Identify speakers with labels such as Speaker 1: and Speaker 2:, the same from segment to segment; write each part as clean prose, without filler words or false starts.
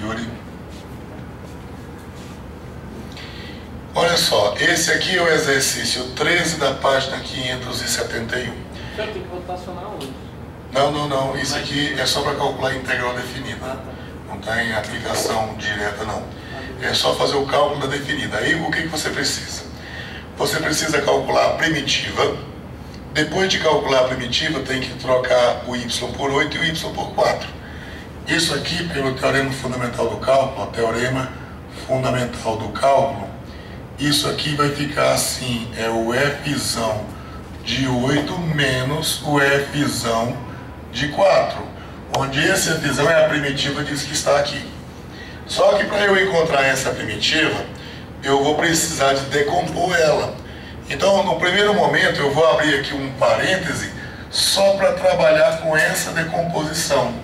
Speaker 1: Yuri. Olha só, esse aqui é o exercício 13 da página 571.
Speaker 2: Tem que rotacionar hoje.
Speaker 1: Não, isso aqui é só para calcular a integral definida. Não está em aplicação direta, não. É só fazer o cálculo da definida. Aí o que você precisa? Você precisa calcular a primitiva. Depois de calcular a primitiva, tem que trocar o y por 8 e o y por 4. Isso aqui, pelo teorema fundamental do cálculo, teorema fundamental do cálculo, isso aqui vai ficar assim, é o fzão de 8 menos o fzão de 4, onde esse fzão é a primitiva que está aqui. Só que para eu encontrar essa primitiva, eu vou precisar de decompor ela. Então, no primeiro momento, eu vou abrir aqui um parêntese só para trabalhar com essa decomposição.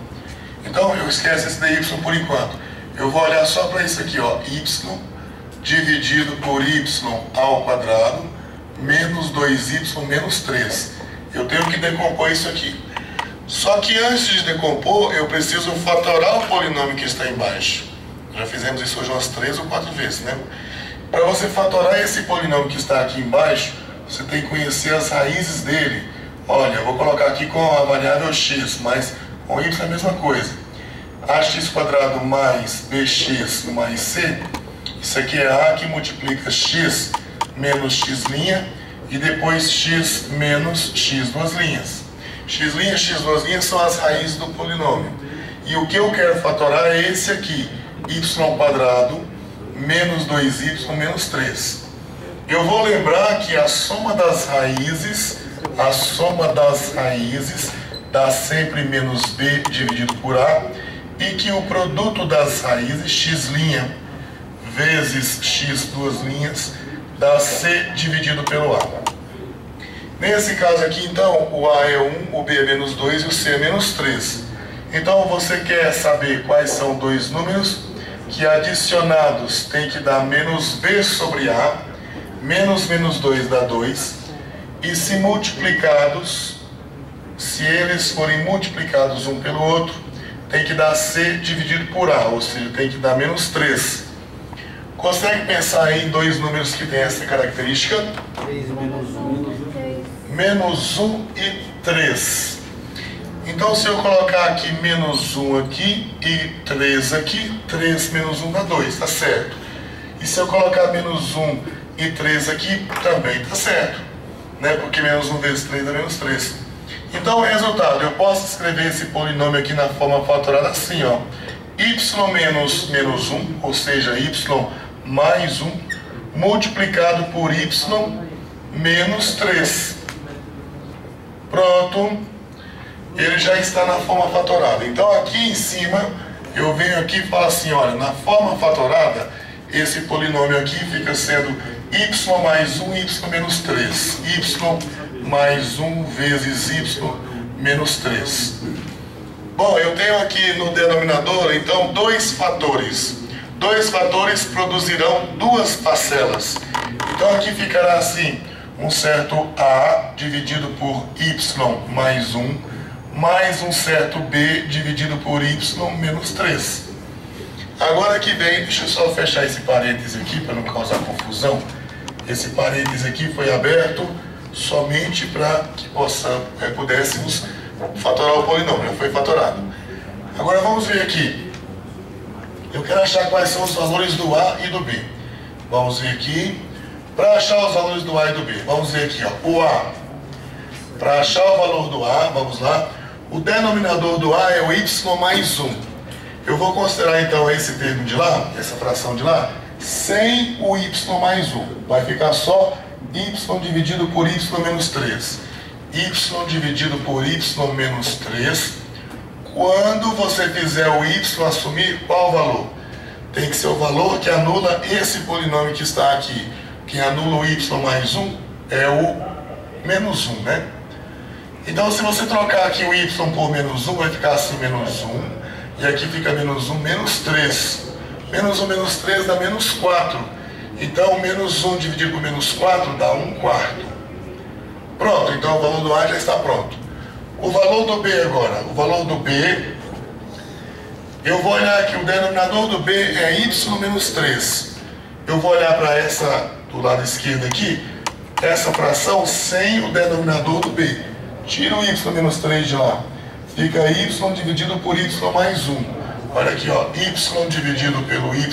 Speaker 1: Então, eu esqueço esse dy por enquanto. Eu vou olhar só para isso aqui, ó, y dividido por y ao quadrado menos 2y menos 3. Eu tenho que decompor isso aqui. Só que antes de decompor, eu preciso fatorar o polinômio que está embaixo. Já fizemos isso hoje umas 3 ou 4 vezes, né? Para você fatorar esse polinômio que está aqui embaixo, você tem que conhecer as raízes dele. Olha, eu vou colocar aqui com a variável x, mas com y é a mesma coisa. Ax² mais bx mais c, isso aqui é a que multiplica x menos x' e depois x menos x duas linhas. X' e x duas linhas são as raízes do polinômio. E o que eu quero fatorar é esse aqui, y² menos 2y menos 3. Eu vou lembrar que a soma das raízes dá sempre menos b dividido por a, e que o produto das raízes, x' vezes x duas linhas, dá c dividido pelo a. Nesse caso aqui, então, o a é 1, o b é menos 2 e o c é menos 3. Então, você quer saber quais são dois números que adicionados tem que dar menos b sobre a, menos 2 dá 2, e se multiplicados, se eles forem multiplicados um pelo outro, tem que dar c dividido por a, ou seja, tem que dar menos 3. Consegue pensar aí em dois números que têm essa característica?
Speaker 2: 3 menos 1.
Speaker 1: Menos 1 e 3. Então, se eu colocar aqui menos 1 aqui e 3 aqui, 3 menos 1 dá 2, tá certo. E se eu colocar menos 1 e 3 aqui, também tá certo, né? Porque menos 1 vezes 3 dá menos 3. Então, o resultado, eu posso escrever esse polinômio aqui na forma fatorada assim, ó. Y menos menos 1, ou seja, y mais 1, multiplicado por y menos 3. Pronto. Ele já está na forma fatorada. Então aqui em cima, eu venho aqui e falo assim, olha, na forma fatorada, esse polinômio aqui fica sendo y mais 1 e y menos 3. Y mais 1 vezes y menos 3. Bom, eu tenho aqui no denominador, então, dois fatores. Dois fatores produzirão duas parcelas. Então aqui ficará assim, um certo a dividido por y mais 1, mais um certo b dividido por y menos 3. Agora que vem, deixa eu só fechar esse parêntese aqui para não causar confusão. Esse parêntese aqui foi aberto somente para que pudéssemos fatorar o polinômio, já foi fatorado. Agora vamos ver aqui. Eu quero achar quais são os valores do a e do b. Vamos ver aqui. Para achar os valores do a e do b, vamos ver aqui, ó, o a. Para achar o valor do a, vamos lá. O denominador do a é o y mais 1. Eu vou considerar então esse termo de lá, essa fração de lá, sem o y mais 1. Vai ficar só y dividido por y menos 3. Y dividido por y menos 3. Quando você fizer o y assumir qual valor? Tem que ser o valor que anula esse polinômio que está aqui. Quem anula o y mais 1 é o menos 1, né? Então, se você trocar aqui o y por menos 1, vai ficar assim, menos 1. E aqui fica menos 1, menos 3. Menos 1, menos 3 dá menos 4. Então, menos 1 dividido por menos 4 dá 1/4. Pronto, então o valor do A já está pronto. O valor do B agora. O valor do B Eu vou olhar aqui, o denominador do B é y menos 3. Eu vou olhar para essa, do lado esquerdo aqui, essa fração sem o denominador do B. Tira o y menos 3 de lá. Fica y dividido por y mais 1. Olha aqui, ó, y dividido pelo y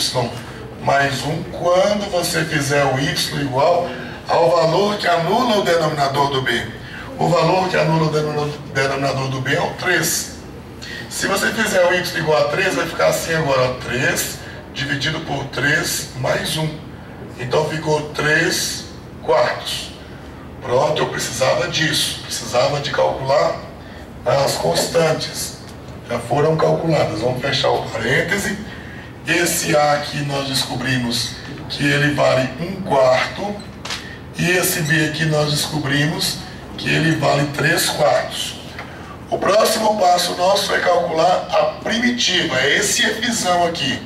Speaker 1: mais 1. Quando você fizer o y igual ao valor que anula o denominador do B. O valor que anula o denominador do B é o 3. Se você fizer o y igual a 3, vai ficar assim agora, ó, 3 dividido por 3 mais 1. Então ficou 3 quartos. Pronto, eu precisava disso. Precisava de calcular as constantes. Já foram calculadas. Vamos fechar o parêntese. Esse A aqui nós descobrimos que ele vale 1 quarto. E esse B aqui nós descobrimos que ele vale 3 quartos. O próximo passo nosso é calcular a primitiva, é esse fzão aqui.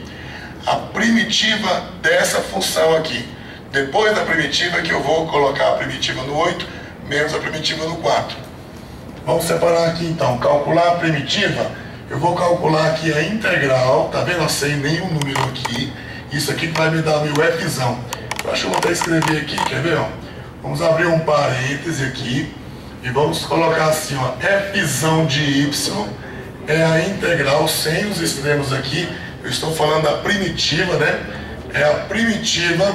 Speaker 1: A primitiva dessa função aqui. Depois da primitiva que eu vou colocar a primitiva no 8, menos a primitiva no 4. Vamos separar aqui então, calcular a primitiva. Eu vou calcular aqui a integral, tá vendo? Sem nenhum número aqui. Isso aqui vai me dar meu fzão. Eu acho que eu vou até escrever aqui, quer ver? Ó? Vamos abrir um parêntese aqui. E vamos colocar assim, ó, fzão de y é a integral sem os extremos aqui. Eu estou falando da primitiva, né? É a primitiva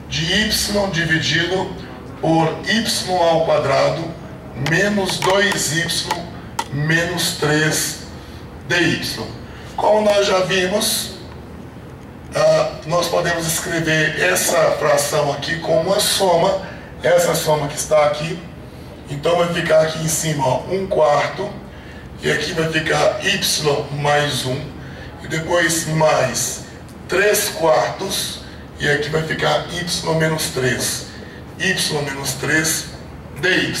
Speaker 1: de y dividido por y ao quadrado menos 2y menos 3 dy. Como nós já vimos, nós podemos escrever essa fração aqui como uma soma. Essa soma que está aqui. Então vai ficar aqui em cima, ó, 1 quarto, e aqui vai ficar y mais 1, e depois mais 3 quartos, e aqui vai ficar y menos 3 dy.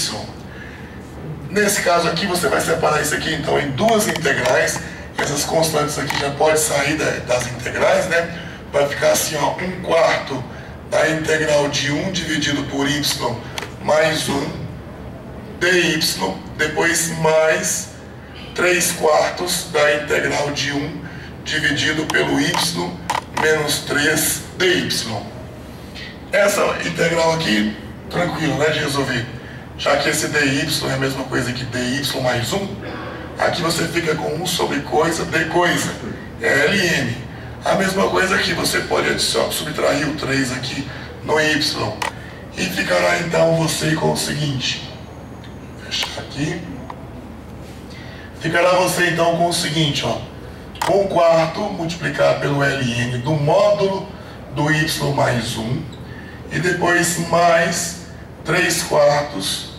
Speaker 1: Nesse caso aqui você vai separar isso aqui então em duas integrais. Essas constantes aqui já podem sair das integrais, né? Vai ficar assim, ó, 1 quarto da integral de 1 dividido por y mais 1 dy, depois mais 3 quartos da integral de 1 dividido pelo y menos 3 dy. Essa integral aqui, tranquilo, né, de resolver. Já que esse dy é a mesma coisa que dy mais 1, aqui você fica com 1 sobre coisa, d coisa, é ln. A mesma coisa aqui, você pode subtrair o 3 aqui no y. E ficará então você com o seguinte. Fechar aqui. Ficará você então com o seguinte, ó. 1 quarto multiplicado pelo ln do módulo do y mais 1. E depois mais 3 quartos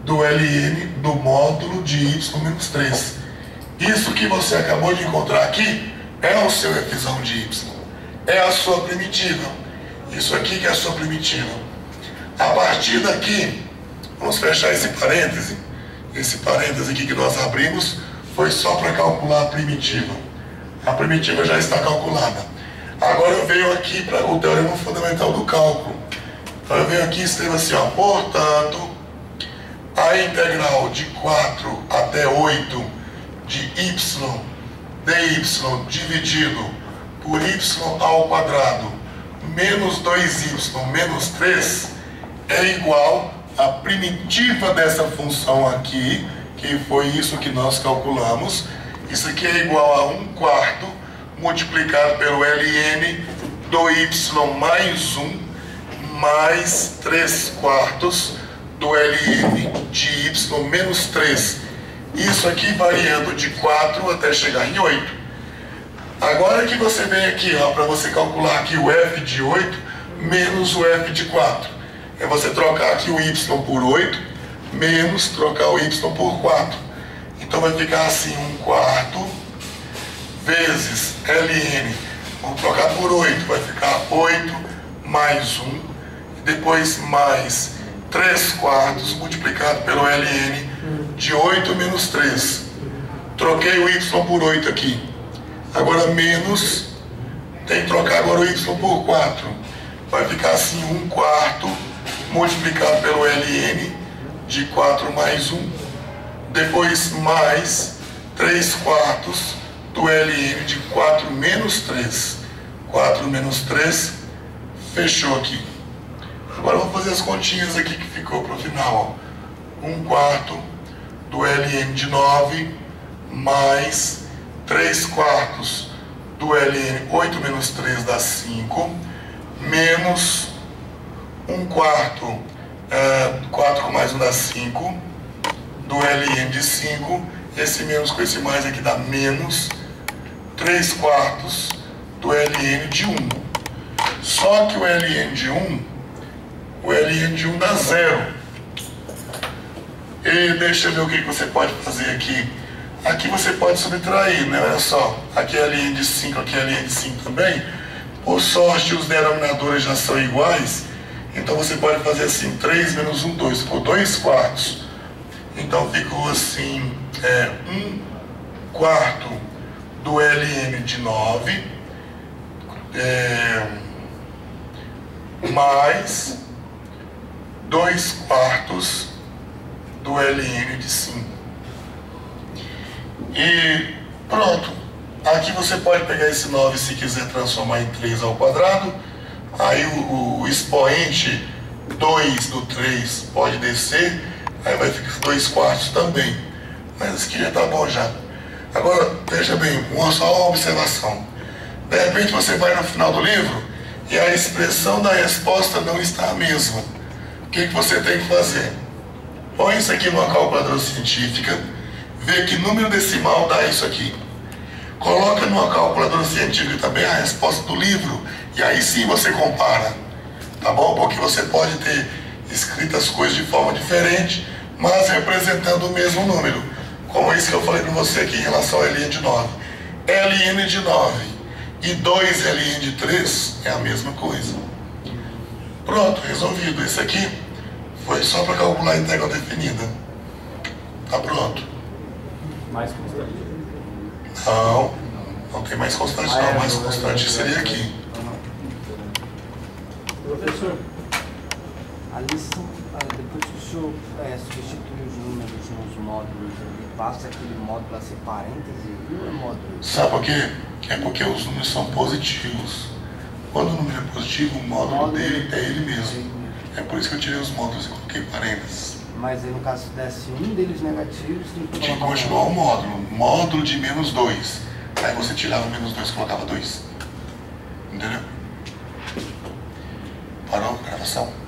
Speaker 1: do ln do módulo de y menos 3. Isso que você acabou de encontrar aqui é o seu fzão de y. É a sua primitiva. Isso aqui que é a sua primitiva. A partir daqui, vamos fechar esse parêntese. Esse parêntese aqui que nós abrimos foi só para calcular a primitiva. A primitiva já está calculada. Agora eu venho aqui para o teorema fundamental do cálculo. Então eu venho aqui e escrevo assim, ó. Portanto, a integral de 4 até 8 de y dy dividido por y ao quadrado menos 2y menos 3 é igual à primitiva dessa função aqui, que foi isso que nós calculamos. Isso aqui é igual a 1 quarto multiplicado pelo ln do y mais 1 mais 3 quartos do ln de y menos 3. Isso aqui variando de 4 até chegar em 8. Agora que você vem aqui, para você calcular aqui o f de 8 menos o f de 4. É você trocar aqui o y por 8 menos trocar o y por 4. Então vai ficar assim, 1 quarto vezes ln. Vamos trocar por 8, vai ficar 8 mais 1. Depois mais 3 quartos multiplicado pelo ln de 8 menos 3. Troquei o y por 8 aqui. Agora menos, tem que trocar agora o y por 4. Vai ficar assim 1 quarto multiplicado pelo ln de 4 mais 1. Depois mais 3 quartos do LN de 4 menos 3. 4 menos 3, fechou aqui. Agora vamos fazer as continhas aqui que ficou para o final. Ó. 1/4 do LN de 9 mais 3/4 do LN, 8 menos 3 dá 5, menos 1/4, 4 com mais 1 dá 5, do LN de 5, esse menos com esse mais aqui dá menos 3/4 do LN de 1. Só que o LN de 1 dá 0. E deixa eu ver o que você pode fazer aqui. Aqui você pode subtrair, né? Olha só, aqui é LN de 5, aqui é LN de 5 também. Por sorte, os denominadores já são iguais. Então você pode fazer assim, 3 menos 1, 2, ficou 2/4. Então ficou assim, 1/4 do LN de 9, mais 2/4 do LN de 5. E pronto. Aqui você pode pegar esse 9 se quiser transformar em 3 ao quadrado. Aí o expoente 2 do 3 pode descer. Aí vai ficar 2/4 também. Mas isso aqui já tá bom já. Agora, veja bem, só uma observação. De repente você vai no final do livro e a expressão da resposta não está a mesma. O que você tem que fazer? Põe isso aqui numa calculadora científica, vê que número decimal dá isso aqui. Coloca numa calculadora científica também a resposta do livro, e aí sim você compara, tá bom? Porque você pode ter escrito as coisas de forma diferente, mas representando o mesmo número. Como isso que eu falei para você aqui em relação ao LN de 9. LN de 9 e 2 LN de 3 é a mesma coisa. Pronto, resolvido. Esse aqui foi só para calcular a integral definida. Tá pronto.
Speaker 2: Mais constante.
Speaker 1: Não tem mais constante não. Mais constante seria aqui.
Speaker 2: Professor,
Speaker 3: A lição, depois que o senhor substitui os números nos módulos, ele passa aquele módulo a ser parêntese ou é módulo?
Speaker 1: Sabe por quê? É porque os números são positivos. Quando o número é positivo, o módulo dele é ele mesmo. É por isso que eu tirei os módulos e coloquei parênteses.
Speaker 3: Mas aí no caso se desse um deles negativos, tem que
Speaker 1: Tinha que continuar o módulo. Módulo de menos 2. Aí você tirava menos 2 e colocava 2. Entendeu? Parou a gravação?